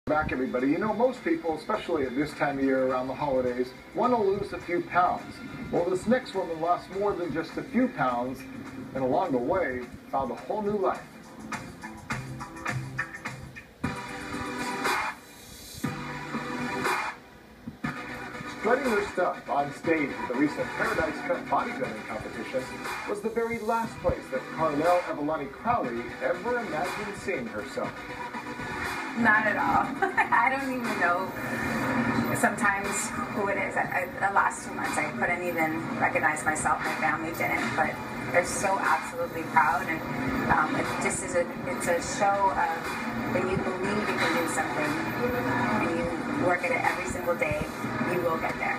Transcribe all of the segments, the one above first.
Back, everybody. You know, most people, especially at this time of year around the holidays, want to lose a few pounds. Well, this next woman lost more than just a few pounds, and along the way, found a whole new life. Strutting her stuff on stage at the recent Paradise Cup bodybuilding competition was the very last place that Karlel Crowley ever imagined seeing herself. Not at all. I don't even know sometimes who it is. The last 2 months I couldn't even recognize myself. My family didn't, but they're so absolutely proud. And it's a show of when you believe you can do something and you work at it every single day, you will get there.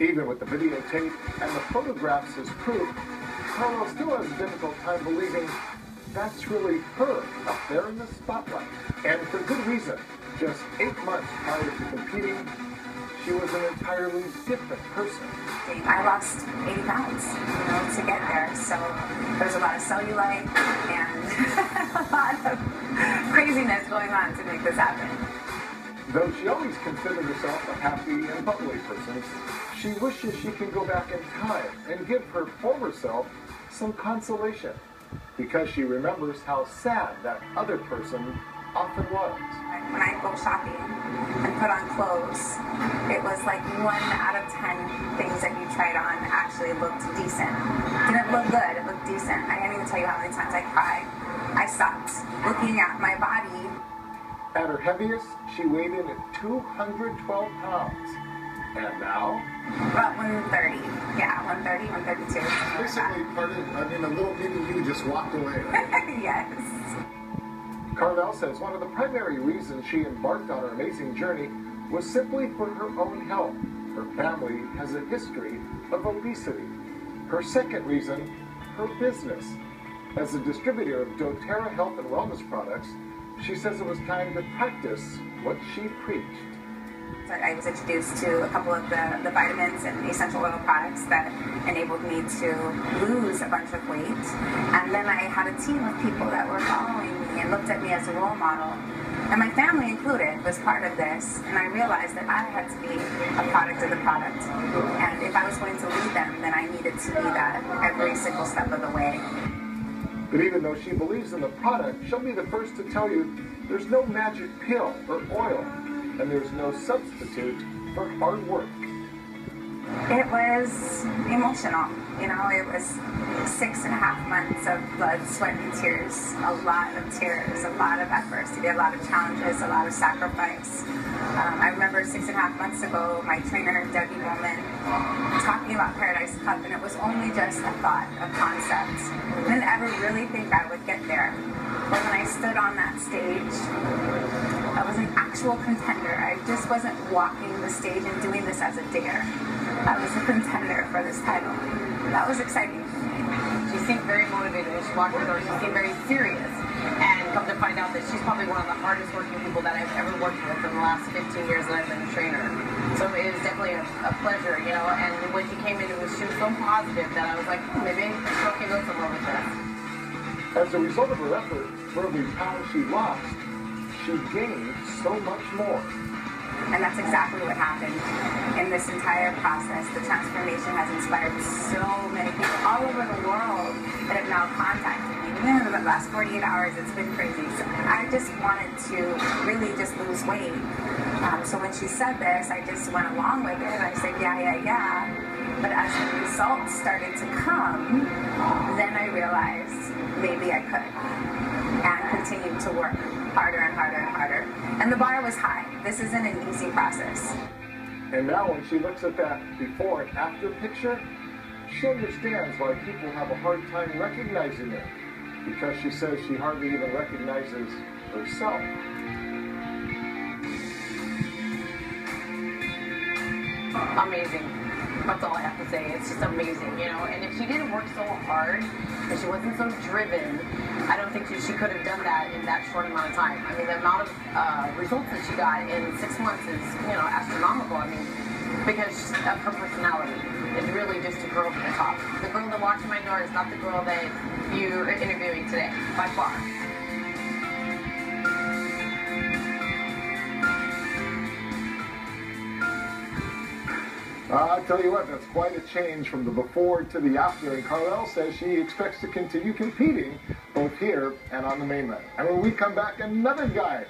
Even with the videotape and the photographs as proof, Karlel still has a difficult time believing that's really her up there in the spotlight. And for good reason. Just 8 months prior to competing, she was an entirely different person. I lost 80 pounds, to get there. So there's a lot of cellulite and a lot of craziness going on to make this happen. Though she always considered herself a happy and bubbly person, she wishes she could go back in time and give her former self some consolation, because she remembers how sad that other person often was. When I go shopping and put on clothes, it was like 1 out of 10 things that you tried on actually looked decent. Didn't look good, it looked decent. I can't even tell you how many times I cried. I stopped looking at my body. At her heaviest, she weighed in at 212 pounds. And now? About 130. Yeah, 130, 132. Basically, a little mini you just walked away, right? Yes. Karlel says one of the primary reasons she embarked on her amazing journey was simply for her own health. Her family has a history of obesity. Her second reason, her business. As a distributor of doTERRA health and wellness products, she says it was time to practice what she preached. I was introduced to a couple of the vitamins and essential oil products that enabled me to lose a bunch of weight. And then I had a team of people that were following me and looked at me as a role model. And my family included was part of this. And I realized that I had to be a product of the product. And if I was going to lead them, then I needed to be that every single step of the way. But even though she believes in the product, she'll be the first to tell you there's no magic pill or oil. And there's no substitute for hard work. It was emotional. It was 6.5 months of blood, sweat, and tears. A lot of tears, a lot of adversity, a lot of challenges, a lot of sacrifice. I remember 6.5 months ago, my trainer, Debbie Bowman, talking about Paradise Cup, and it was only just a thought, a concept. I didn't ever really think I would get there. But when I stood on that stage, I was an actual contender. I just wasn't walking the stage and doing this as a dare. I was a contender for this title. That was exciting. She seemed very motivated as she walked the door. She seemed very serious. And come to find out that she's probably one of the hardest working people that I've ever worked with in the last 15 years that I've been a trainer. So it was definitely a pleasure, and when she came in, she was so positive that I was like, maybe it's okay to go somewhere with her. As a result of her effort, for every pound she lost, she gained so much more. And that's exactly what happened in this entire process. The transformation has inspired so many people all over the world that have now contacted me. Even in the last 48 hours, it's been crazy. So I just wanted to really just lose weight. So when she said this, I just went along with it. I said, yeah. But as the results started to come, then I realized maybe I could. And continued to work harder and harder and harder. And the bar was high. This isn't an easy process. And now when she looks at that before and after picture, she understands why people have a hard time recognizing her, because she says she hardly even recognizes herself. Amazing. That's all I have to say. It's just amazing, And if she didn't work so hard, if she wasn't so driven, I don't think she could have done that in that short amount of time. I mean, the amount of results that she got in 6 months is, astronomical. I mean, because of her personality. It's really just a girl from the top. The girl that walked in my door is not the girl that you're interviewing today, by far. I'll tell you what, that's quite a change from the before to the after, and Karlel says she expects to continue competing both here and on the mainland. And when we come back, another guy